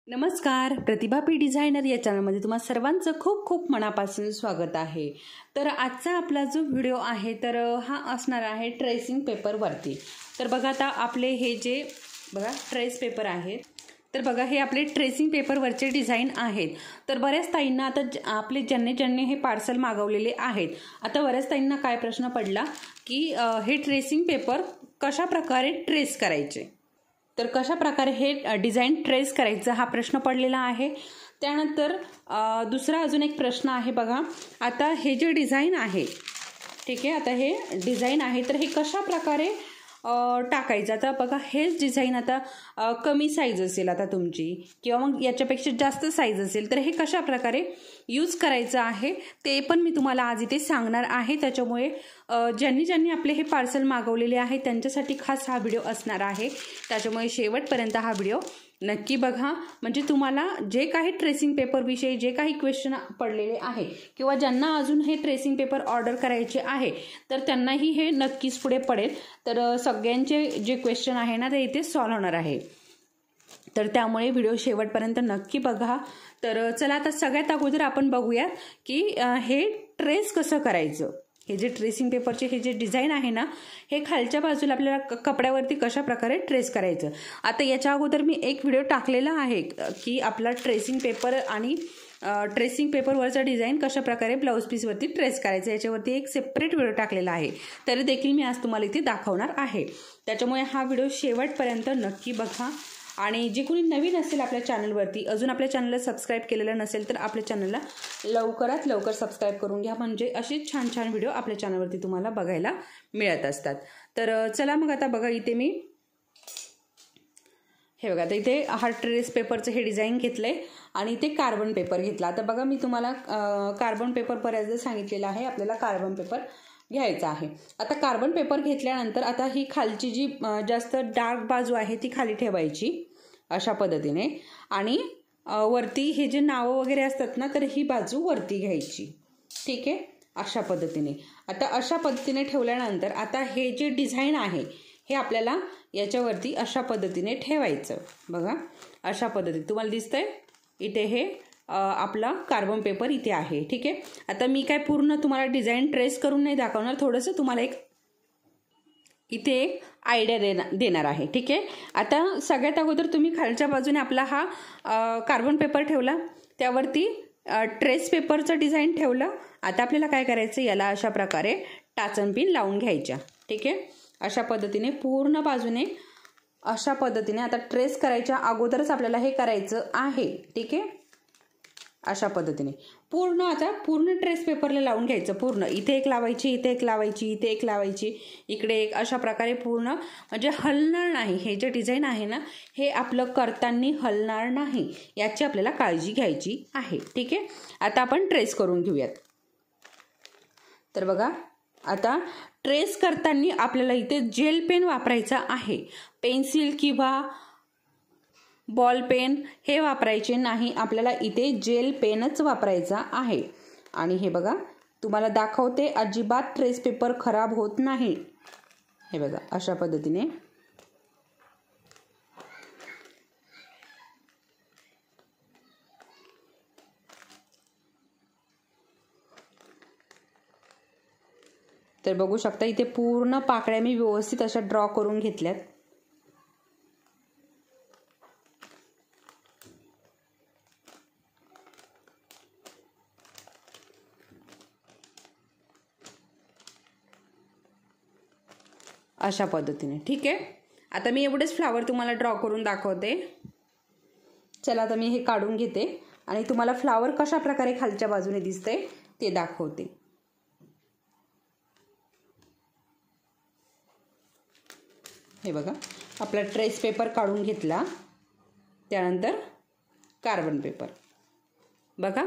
नमस्कार, प्रतिभा P designer या चॅनलमध्ये तुम्हा सर्वांचं खूप खूप मनापासून स्वागत आहे। तर आजचा आपला जो व्हिडिओ आहे तर हा असणार आहे ट्रेसिंग पेपरवरती। तर बघा आता आपले हे जे बघा ट्रेस पेपर आहेत, तर बघा हे आपले ट्रेसिंग पेपरवरचे डिझाईन आहेत। तर बऱ्याच ताईंना आता आपले ज्यांनी हे पार्सल मागवलेले आहेत, आता बऱ्याच ताईंना काय प्रश्न पडला की हे ट्रेसिंग पेपर कशा प्रकारे ट्रेस करायचे, तर कशा प्रकारे हे डिझाईन ट्रेस करायचं हा प्रश्न पडलेला आहे। त्यानंतर दुसरा अजून एक प्रश्न आहे बघा, आता हे जे डिझाईन आहे ठीक आहे, आता हे डिझाईन आहे तर हे कशा प्रकारे टाकायचं। आता बघा हेच डिझाईन आता कमी साईज असेल आता तुमची किंवा मग याच्यापेक्षा जास्त साईज असेल तर हे कशा प्रकारे यूज करायचं आहे ते पण मी तुम्हाला आज इथे सांगणार आहे। त्याच्यामुळे ज्यांनी आपले हे पार्सल मागवलेले आहे त्यांच्यासाठी खास हा व्हिडिओ असणार आहे। त्याच्यामुळे शेवटपर्यंत हा व्हिडिओ नक्की बघा, म्हणजे तुम्हाला जे काही ट्रेसिंग पेपर विषयी जे काही क्वेश्चन पडलेले आहे किंवा ज्यांना अजून हे ट्रेसिंग पेपर ऑर्डर करायचे आहे तर त्यांनाही हे नक्कीच पुढे पडेल। तर सगळ्यांचे जे क्वेश्चन आहे ना ते इथे सॉल्व्ह होणार आहे, तर त्यामुळे व्हिडिओ शेवटपर्यंत नक्की बघा। तर चला आता सगळ्यात अगोदर आपण बघूया की हे ट्रेस कसं करायचं। हे जे ट्रेसिंग पेपरचे हे जे डिझाईन आहे ना हे खालच्या बाजूला आपल्याला कपड्यावरती कशा प्रकारे ट्रेस करायचं। आता याच्या अगोदर मी एक व्हिडिओ टाकलेला आहे की आपला ट्रेसिंग पेपर आणि ट्रेसिंग पेपरवरचा डिझाईन कशा प्रकारे ब्लाऊज पीसवरती ट्रेस करायचं याच्यावरती एक सेपरेट व्हिडिओ टाकलेला आहे, तरी देखील मी आज तुम्हाला इथे दाखवणार आहे। त्याच्यामुळे हा व्हिडिओ शेवटपर्यंत नक्की बघा। आणि जे कोणी नवीन असेल आपल्या चॅनलवरती, अजून आपल्या चॅनलला सबस्क्राईब केलेलं नसेल तर आपल्या चॅनलला लवकरात लवकर सबस्क्राईब करून घ्या, म्हणजे असे छान छान व्हिडिओ आपल्या चॅनलवरती तुम्हाला बघायला मिळत असतात। तर चला मग आता बघा इथे मी हे बघा, आता इथे हा ट्रेस पेपरचं हे डिझाईन घेतलंय आणि इथे कार्बन पेपर घेतला। आता बघा मी तुम्हाला कार्बन पेपर बऱ्याचदा सांगितलेला आहे आपल्याला कार्बन पेपर घ्यायचा आहे। आता कार्बन पेपर घेतल्यानंतर आता ही खालची जी जास्त डार्क बाजू आहे ती खाली ठेवायची अशा पद्धतीने, आणि वरती हे जे नावं वगैरे असतात ना तर ही बाजू वरती घ्यायची, ठीक आहे अशा पद्धतीने। आता अशा पद्धतीने ठेवल्यानंतर आता हे जे डिझाईन आहे हे आपल्याला याच्यावरती अशा पद्धतीने ठेवायचं। बघा अशा पद्धतीने तुम्हाला दिसतंय इथे हे आपला कार्बन पेपर इथे आहे, ठीक आहे। आता मी काय पूर्ण तुम्हाला डिझाईन ट्रेस करून नाही दाखवणार, थोडंसं तुम्हाला एक इथे एक आयडिया देणार आहे, ठीक आहे। आता सगळ्यात अगोदर तुम्ही खालच्या बाजूने आपला हा कार्बन पेपर ठेवला, त्यावरती ट्रेस पेपरचं डिझाईन ठेवलं। आता आपल्याला काय करायचं, याला अशा प्रकारे टाचन पिन लावून घ्यायच्या, ठीक आहे अशा पद्धतीने पूर्ण बाजूने अशा पद्धतीने। आता ट्रेस करायच्या अगोदरच आपल्याला हे करायचं आहे, ठीक आहे अशा पद्धतीने पूर्ण आता पूर्ण ट्रेस पेपरला लावून घ्यायचं। पूर्ण इथे एक लावायची, इथे एक लावायची, इथे एक लावायची, इकडे एक, अशा प्रकारे पूर्ण, म्हणजे हलणार नाही। हे जे डिझाईन आहे ना हे आपलं करताना हलणार नाही याची आपल्याला काळजी घ्यायची आहे, ठीक आहे। आता आपण ट्रेस करून घेऊयात। तर बघा आता ट्रेस करताना आपल्याला इथे जेल पेन वापरायचा आहे, पेन्सिल किंवा बॉल पेन हे वापरायचे नाही, आपल्याला इथे जेल पेनच वापरायचा आहे। आणि हे बघा तुम्हाला दाखवते, अजिबात ट्रेस पेपर खराब होत नाही। हे बघा अशा पद्धतीने तर बघू शकता इथे पूर्ण पाकळ्या मी व्यवस्थित अशा ड्रॉ करून घेतल्यात। अशा पद्धतीने, ठीक आहे। आता मी एवढेच फ्लावर तुम्हाला ड्रॉ करून दाखवते। चला आता मी हे काढून घेते आणि तुम्हाला फ्लावर कशा प्रकारे खालच्या बाजूने दिसते ते दाखवते। हे बघा आपला ट्रेस पेपर काढून घेतला, त्यानंतर कार्बन पेपर, बघा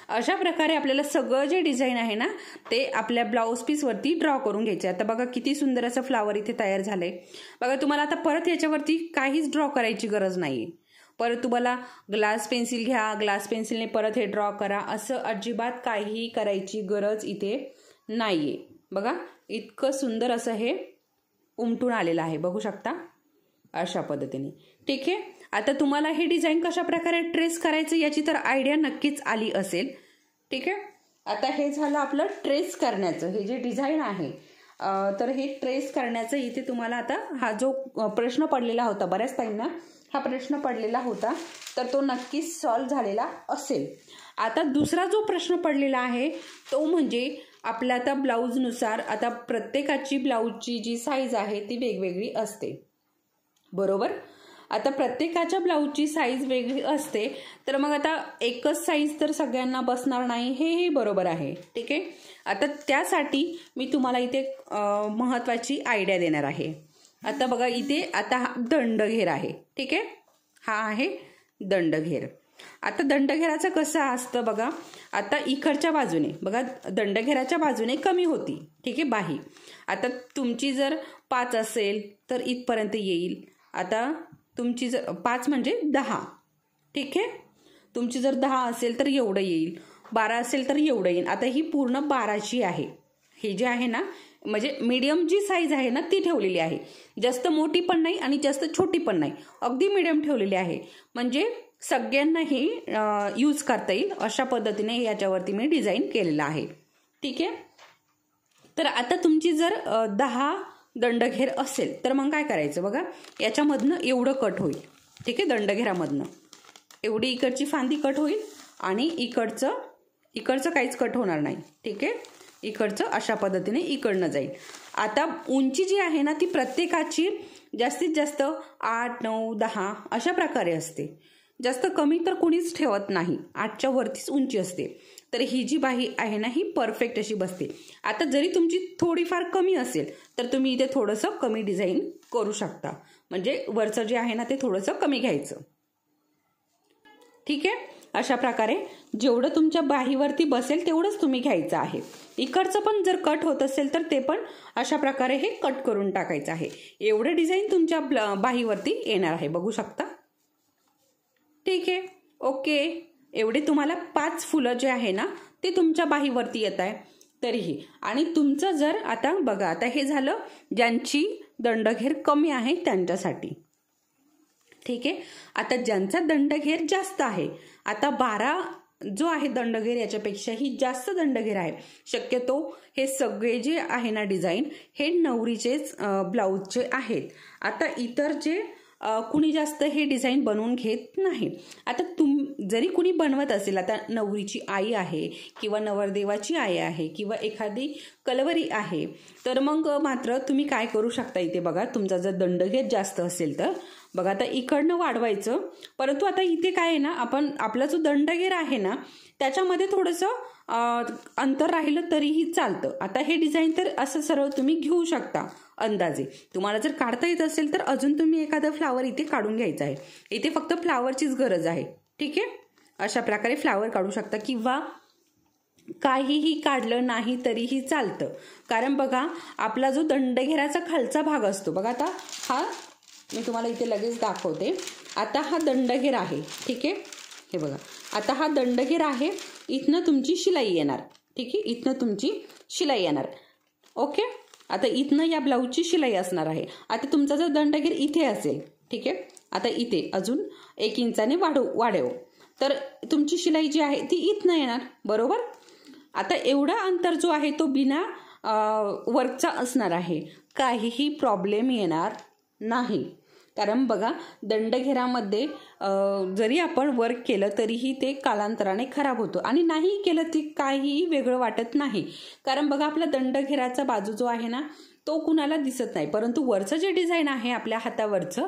अशा प्रकारे आपल्याला सगळं जे डिझाईन आहे ना ते आपल्या ब्लाऊज पीसवरती ड्रॉ करून घ्यायचे। आता बघा किती सुंदर असं फ्लावर इथे तयार झालंय। बघा तुम्हाला आता परत याच्यावरती काहीच ड्रॉ करायची गरज नाही, परत तुम्हाला ग्लास पेन्सिल घ्या, ग्लास पेन्सिलने परत हे ड्रॉ करा, असं अजिबात काहीही करायची गरज इथे नाहीये। बघा इतकं सुंदर असं हे उमटून आलेलं आहे, बघू शकता अशा पद्धतीने, ठीक आहे। आता तुम्हाला हे डिझाईन कशा प्रकारे ट्रेस करायचं याची तर आयडिया नक्कीच आली असेल. ठीक आहे. आता हे झालं आपलं ट्रेस करण्याचं, हे जे डिझाईन आहे. तर हे ट्रेस करण्याचं इथे तुम्हाला आता हा जो प्रश्न पडलेला होता, बऱ्याच ताईंना हा प्रश्न पडलेला होता, तर तो नक्कीच सॉल्व्ह झालेला असेल. आता दुसरा जो प्रश्न पडलेला आहे तो म्हणजे आपल्या आता ब्लाऊजनुसार, आता प्रत्येकाची ब्लाऊजची जी साईज आहे ती वेगवेगळी असते, बरोबर. आता प्रत्येकाच्या ब्लाऊजची साईज वेगळी असते, तर मग आता एकच साईज तर सगळ्यांना बसणार नाही, हे बरोबर आहे. ठीक आहे. आता त्यासाठी मी तुम्हाला इथे महत्त्वाची आयडिया देणार आहे. आता बघा इथे आता हा दंडघेर आहे. ठीक आहे. हा आहे दंडघेर. आता दंडघेराचं कसं असतं बघा, आता इकडच्या बाजूने बघा दंडघेराच्या बाजूने कमी होती. ठीक आहे बाही. आता तुमची जर 5 असेल तर इथपर्यंत येईल. आता तुमची जर 5 म्हणजे 10. ठीक आहे. तुमची जर 10 असेल तर एवढं येईल, 12 असेल तर एवढं येईल. आता ही पूर्ण 12ची आहे. हे जे आहे ना, म्हणजे मीडियम जी साईज आहे ना ती ठेवलेली आहे. जास्त मोठी पण नाही आणि जास्त छोटी पण नाही, अगदी मीडियम ठेवलेली आहे. म्हणजे सगळ्यांनाही यूज करता येईल अशा पद्धतीने याच्यावरती मी डिझाईन केलेलं आहे. ठीक आहे. तर आता तुमची जर 10 दंडघेर असेल तर मग काय करायचं बघा, याच्यामधनं एवढं कट होईल. ठीक आहे. दंडघेरामधनं एवढी इकडची फांदी कट होईल आणि इकडचं काहीच कट होणार नाही. ठीक आहे. इकडचं अशा पद्धतीने इकडनं जाईल. आता उंची जी आहे ना ती प्रत्येकाची जास्तीत जास्त 8, 9, 10 अशा प्रकारे असते. जास्त कमी तर कुणीच ठेवत नाही, 8च्या वरतीच उंची असते. तर ही जी बाही आहे ना ही परफेक्ट अशी बसते. आता जरी तुमची थोडीफार कमी असेल तर तुम्ही इथे थोडंसं कमी डिझाईन करू शकता, म्हणजे वरचं जे आहे ना ते थोडंसं कमी घ्यायचं. ठीक आहे. अशा प्रकारे जेवढं तुमच्या बाहीवरती बसेल तेवढंच तुम्ही घ्यायचं आहे. इकडचं पण जर कट होत असेल तर ते पण अशा प्रकारे हे कट करून टाकायचं आहे. एवढं डिझाईन तुमच्या बाहीवरती येणार आहे, बघू शकता. ठीक आहे. ओके. एवढे तुम्हाला 5 फुलं जे आहे ना ते तुमच्या बाहीवरती येत आहे तरीही. आणि तुमचं जर आता बघा, आता हे झालं ज्यांची दंडघेर कमी आहे त्यांच्यासाठी. ठीक आहे. आता ज्यांचा दंडघेर जास्त आहे, आता 12 जो आहे दंडघेर याच्यापेक्षाही जास्त दंडघेर आहे. शक्यतो हे सगळे जे आहे ना डिझाईन हे नवरीचेच ब्लाऊजचे आहेत. आता इतर जे कुणी जास्त हे डिझाईन बनवून घेत नाही. आता जरी कुणी बनवत असेल, आता नवरीची आई आहे किंवा नवरदेवाची आई आहे किंवा एखादी कलवरी आहे, तर मग मात्र तुम्ही काय करू शकता इथे बघा, तुमचा जर दंडघेर जास्त असेल तर बघा आता इकडनं वाढवायचं. परंतु आता इथे काय आहे ना, आपला जो दंडघेर आहे ना त्याच्यामध्ये थोडंसं अंतर राहिलं तरीही चालतं. आता हे डिझाईन तर असं सरळ तुम्ही घेऊ शकता अंदाजे. तुम्हाला जर काढता येत असेल तर अजून तुम्ही एखादा फ्लावर इथे काढून घ्यायचा आहे. इथे फक्त फ्लावरचीच गरज आहे. ठीक आहे. अशा प्रकारे फ्लावर काढू शकता किंवा काहीही काढलं नाही तरीही चालतं. कारण बघा आपला जो दंडघेराचा खालचा भाग असतो बघा, आता हा मी तुम्हाला इथे लगेच दाखवते. आता हा दंडघेर आहे. ठीक आहे. हे बघा आता हा दंडघेर आहे, इथनं तुमची शिलाई येणार. ठीक आहे. इथनं तुमची शिलाई येणार. ओके. आता इथनं या ब्लाऊजची शिलाई असणार आहे. आता तुमचा जर दंडघेर इथे असेल, ठीक आहे, आता इथे अजून 1 इंचाने वाढव तर तुमची शिलाई जी आहे ती इथनं येणार, बरोबर. आता एवढा अंतर जो आहे तो बिना वर्कचा असणार आहे, काहीही प्रॉब्लेम येणार नाही. कारण बघा दंडघेरामध्ये जरी आपण वर्क केलं तरीही ते कालांतराने खराब होतं आणि नाही केलं ती काहीही वेगळं वाटत नाही. कारण बघा आपला दंडघेराचा बाजू जो आहे ना तो कुणाला दिसत नाही, परंतु वरचं जे डिझाईन आहे आपल्या हातावरचं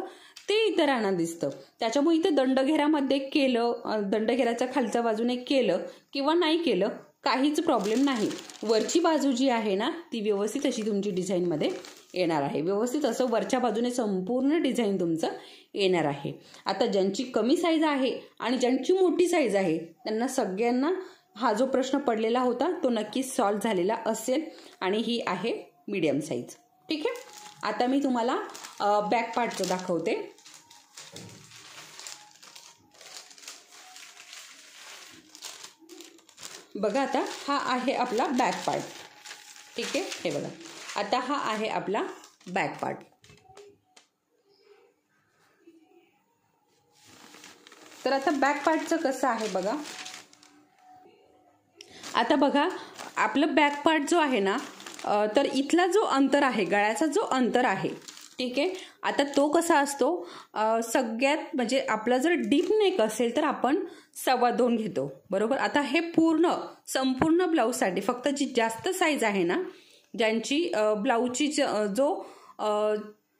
ते इतरांना दिसतं. त्याच्यामुळे इथे दंडघेरामध्ये केलं, दंडघेराच्या खालच्या बाजूने केलं किंवा नाही केलं काहीच प्रॉब्लेम नाही. वरची बाजू जी आहे ना ती व्यवस्थित अशी तुमची डिझाईनमध्ये येणार आहे. व्यवस्थित असं वरच्या बाजूने संपूर्ण डिझाईन तुमचं येणार आहे. आता ज्यांची कमी साईज आहे आणि ज्यांची मोठी साईज आहे त्यांना सगळ्यांना हा जो प्रश्न पडलेला होता तो नक्कीच सॉल्व्ह झालेला असेल. आणि ही आहे मीडियम साईज. ठीक आहे. आता मी तुम्हाला बॅक पार्टचं दाखवते. बघा आता हा आहे आपला बॅक पार्ट. ठीक आहे. हे बघा आता हा आहे आपला बॅक पार्ट. तर आता बॅक पार्टचं कसं आहे बघा. आता बघा आपलं बॅक पार्ट जो आहे ना, तर इथला जो अंतर आहे, गळ्याचा जो अंतर आहे, ठीक आहे. आता तो कसा असतो, सगळ्यात म्हणजे आपला जर डीप नेक असेल तर आपण 2.25 घेतो, बरोबर. आता हे संपूर्ण ब्लाऊजसाठी फक्त जी जास्त साईज आहे ना, ज्यांची ब्लाऊजची जो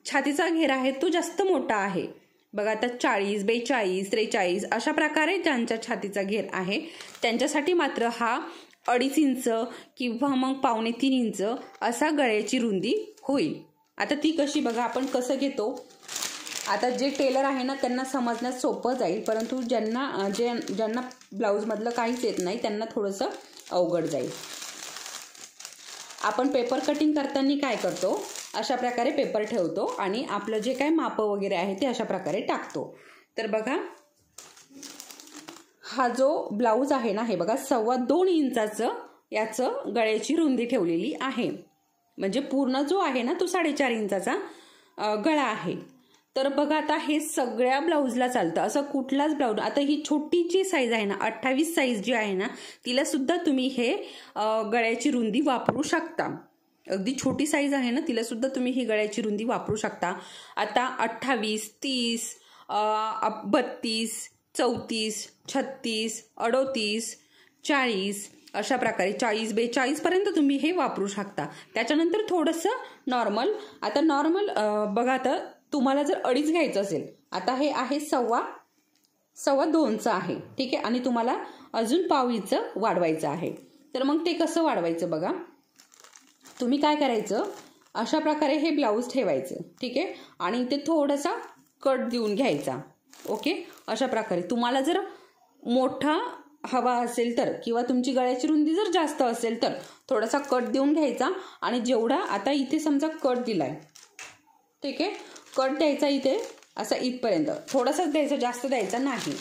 छातीचा घेर आहे तो जास्त मोठा आहे बघा. आता 40, 42, 43 अशा प्रकारे ज्यांच्या छातीचा घेर आहे त्यांच्यासाठी मात्र हा 2.5 इंच किंवा मग 2.25 इंच असा गळ्याची रुंदी होईल. आता ती कशी बघा, आपण कसं घेतो. आता जे टेलर आहे ना त्यांना समजण्यास सोपं जाईल, परंतु ज्यांना ब्लाऊजमधलं काहीच येत नाही त्यांना थोडंसं अवघड जाईल. आपण पेपर कटिंग करताना काय करतो, अशा प्रकारे पेपर ठेवतो आणि आपलं जे काही माप वगैरे आहे ते अशा प्रकारे टाकतो. तर बघा हा जो ब्लाऊज आहे ना, हे बघा 2.25 इंचाचं याचं गळ्याची रुंदी ठेवलेली आहे. म्हणजे पूर्ण जो आहे ना तो 4.5 इंचाचा गळा आहे. तर बघा आता हे सगळ्या ब्लाऊजला चालतं, असं कुठलाच ब्लाऊज. आता ही छोटी जी साईज आहे ना, 28 साईज जी आहे ना, तिला सुद्धा तुम्ही हे गळ्याची रुंदी वापरू शकता. अगदी छोटी साईज आहे ना, तिला सुद्धा तुम्ही ही गळ्याची रुंदी वापरू शकता. आता 28, 30, 32, 34, 36, 38, 40 अशा प्रकारे 40, 42 पर्यंत तुम्ही हे वापरू शकता. त्याच्यानंतर थोडंसं नॉर्मल. आता नॉर्मल बघा, आता तुम्हाला जर 2.5 घ्यायचं असेल, आता हे आहे 2.25 आहे, ठीक आहे. आणि तुम्हाला अजून 0.5 इंच वाढवायचं आहे. तर मग ते कसं वाढवायचं बघा. तुम्ही काय करायचं, अशा प्रकारे हे ब्लाऊज ठेवायचं, ठीक आहे. आणि ते थोडासा कट देऊन घ्यायचा. ओके, अशा प्रकारे तुम्हाला जर मोठा हवा असेल तर, किंवा तुमची गळ्याची रुंदी जर जास्त असेल तर थोडासा कट देऊन घ्यायचा. आणि जेवढा आता इथे समजा कट दिलाय, ठीक आहे, कट द्यायचा इथे असा इथपर्यंत, थोडासाच द्यायचा, जास्त द्यायचा नाही.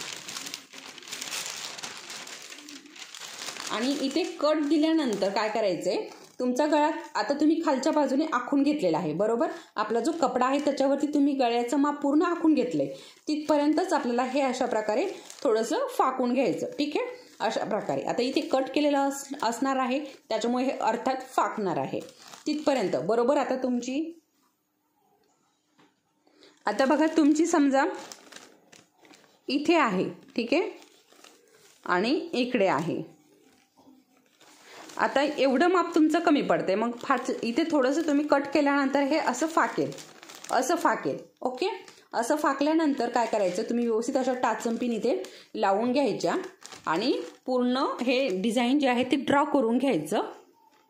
आणि इथे कट दिल्यानंतर काय करायचंय, तुमचा गळा आता तुम्ही खालच्या बाजूने आखून घेतलेला आहे, बरोबर. आपला जो कपडा आहे त्याच्यावरती तुम्ही गळ्याचं माप पूर्ण आखून घेतलंय, तिथपर्यंतच आपल्याला हे अशा प्रकारे थोडंसं फाकून घ्यायचं, ठीक आहे. अशा प्रकारे आता इथे कट केलेलं असणार आहे, त्याच्यामुळे हे अर्थात फाकणार आहे तिथपर्यंत, बरोबर. आता बघा तुमची समजा इथे आहे, ठीक आहे, आणि इकडे आहे. आता एवढं माप तुमचं कमी पडतंय, मग इथे थोडंसं तुम्ही कट केल्यानंतर हे असं फाकेल. ओके, असं फाकल्यानंतर काय करायचं, तुम्ही व्यवस्थित अशा टाचंपीन इथे लावून घ्यायच्या आणि पूर्ण हे डिझाईन जे आहे ते ड्रॉ करून घ्यायचं,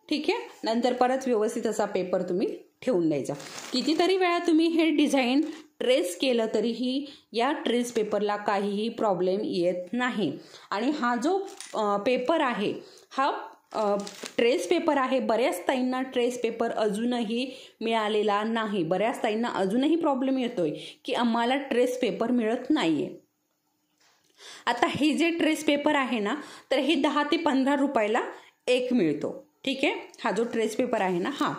ठीक आहे. नंतर परत व्यवस्थित असा पेपर तुम्ही ठेवून द्यायचा. कितीतरी वेळा तुम्ही हे डिझाईन ट्रेस केलं तरीही या ट्रेस पेपरला काहीही प्रॉब्लेम येत नाही. आणि हा जो पेपर आहे हा ट्रेस पेपर आहे. बऱ्याच ताईंना ट्रेस पेपर अजूनही मिळालेला नाही. बऱ्याच ताईंना अजूनही प्रॉब्लेम येतोय की आम्हाला ट्रेस पेपर मिळत नाहीये. आता हे जे ट्रेस पेपर आहे ना, तर हे 10 ते 15 रुपयाला एक मिळतो, ठीक आहे. हा जो ट्रेस पेपर आहे ना, हा.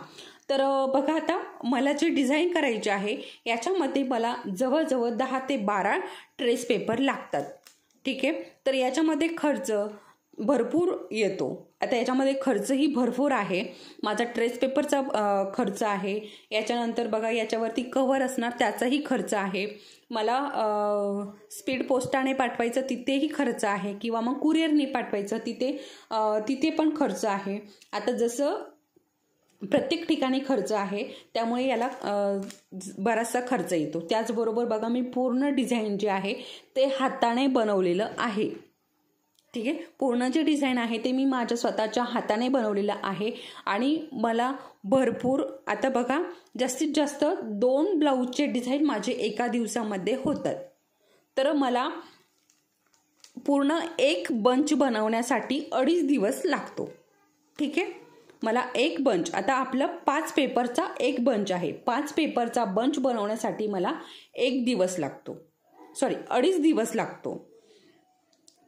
तर बघा आता मला जे डिझाईन करायचे आहे याच्यामध्ये मला जवळजवळ 10 ते 12 ट्रेस पेपर लागतात, ठीक आहे. तर याच्यामध्ये खर्च भरपूर येतो. आता याच्यामध्ये खर्चही भरपूर आहे. माझा ट्रेस पेपरचा खर्च आहे, याच्यानंतर बघा याच्यावरती कव्हर असणार त्याचाही खर्च आहे, मला स्पीड पोस्टाने पाठवायचं तिथेही खर्च आहे, किंवा मग कुरिअरने पाठवायचं तिथे पण खर्च आहे. आता जसं प्रत्येक ठिकाणी खर्च आहे त्यामुळे याला बराचसा खर्च येतो. त्याचबरोबर बघा मी पूर्ण डिझाईन जे आहे ते हाताने बनवलेलं आहे, ठीक आहे. पूर्ण जे डिझाईन आहे ते मी माझ्या स्वतःच्या हाताने बनवलेलं आहे. आणि मला भरपूर, आता बघा जास्तीत जास्त 2 ब्लाऊजचे डिझाईन माझे एका दिवसामध्ये होतात. तर मला पूर्ण एक बंच बनवण्यासाठी 2.5 दिवस लागतो, ठीक आहे. मला एक बंच, आता आपला 5 पेपरचा एक बंच आहे, 5 पेपरचा बंच बनवण्यासाठी मला 1 दिवस लागतो, 2.5 दिवस लागतो.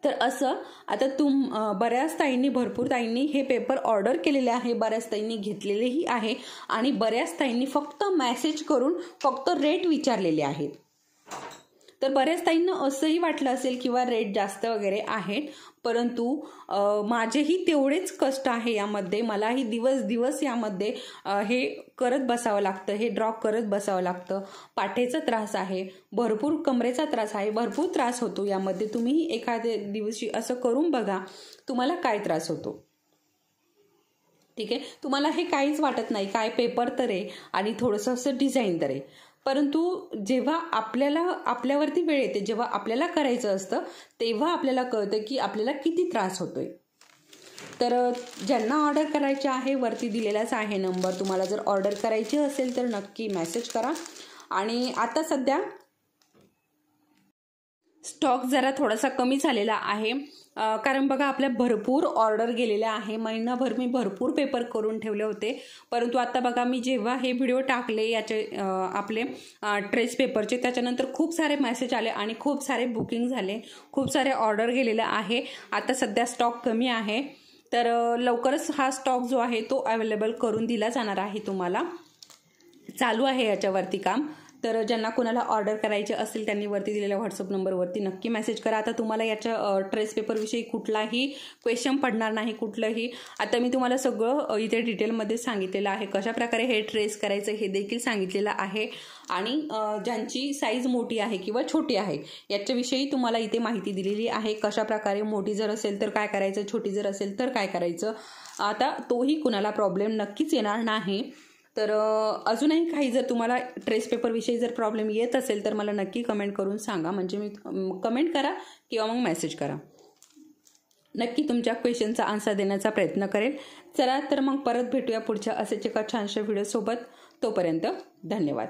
तर असं आता बऱ्याच ताईंनी, भरपूर ताईंनी हे पेपर ऑर्डर केलेले आहे, बऱ्याच ताईंनी घेतलेलेही आहे, आणि बऱ्याच ताईंनी फक्त मेसेज करून फक्त रेट विचारलेले आहेत. तर बऱ्याच ताईंना असंही वाटलं असेल किंवा रेट जास्त वगैरे आहेत, परंतु माझेही तेवढेच कष्ट आहे यामध्ये. मलाही दिवस यामध्ये हे करत बसावं लागतं, हे ड्रॉ करत बसावं लागतं. पाठीचा त्रास आहे, भरपूर कमरेचा त्रास आहे, भरपूर त्रास होतो यामध्ये. तुम्हीही एखाद्या दिवशी असं करून बघा, तुम्हाला काय त्रास होतो. ठीक आहे, तुम्हाला हे काहीच वाटत नाही, काय पेपर तर आहे आणि थोडंसं असं डिझाईन तर आहे. परंतु जेव्हा आपल्यावरती वेळ येते, जेव्हा आपल्याला करायचं असतं, तेव्हा आपल्याला कळतं की आपल्याला किती त्रास होतोय. तर ज्यांना ऑर्डर करायचे आहे, वरती दिलेलाच आहे नंबर. तुम्हाला जर ऑर्डर करायची असेल तर नक्की मेसेज करा. आणि आता सध्या स्टॉक जरा थोडासा कमी झालेला आहे, कारण बघा आपल्या भरपूर ऑर्डर गेलेल्या आहे. महिनाभर मी भरपूर पेपर करून ठेवले होते, परंतु आता बघा मी जेव्हा हे व्हिडिओ टाकले याचे आपले ट्रेस पेपरचे, त्याच्यानंतर खूप सारे मेसेज आले आणि खूप सारे बुकिंग झाले, खूप सारे ऑर्डर गेलेले आहे. आता सध्या स्टॉक कमी आहे, तर लवकरच हा स्टॉक जो आहे तो अवेलेबल करून दिला जाणार आहे तुम्हाला. चालू आहे याच्यावरती काम. तर ज्यांना कोणाला ऑर्डर करायचे असेल त्यांनी वरती दिलेल्या व्हॉट्सअप नंबरवरती नक्की मेसेज करा. आता तुम्हाला याच्या ट्रेस पेपरविषयी कुठलाही क्वेश्चन पडणार नाही, कुठलंही. आता मी तुम्हाला सगळं इथे डिटेलमध्ये सांगितलेलं आहे, कशाप्रकारे हे ट्रेस करायचं हे देखील सांगितलेलं आहे. आणि ज्यांची साईज मोठी आहे किंवा छोटी आहे याच्याविषयी तुम्हाला इथे माहिती दिलेली आहे. कशाप्रकारे मोठी जर असेल तर काय करायचं, छोटी जर असेल तर काय करायचं. आता तोही कुणाला प्रॉब्लेम नक्कीच येणार नाही. तर अजूनही काही जर तुम्हाला ट्रेस पेपरविषयी जर प्रॉब्लेम येत असेल तर मला नक्की कमेंट करून सांगा. म्हणजे मी कमेंट करा किंवा मग मेसेज करा, नक्की तुमच्या क्वेश्चनचा आन्सर देण्याचा प्रयत्न करेल. चला तर मग परत भेटूया पुढच्या असेच एका छानशा व्हिडिओसोबत. तोपर्यंत धन्यवाद.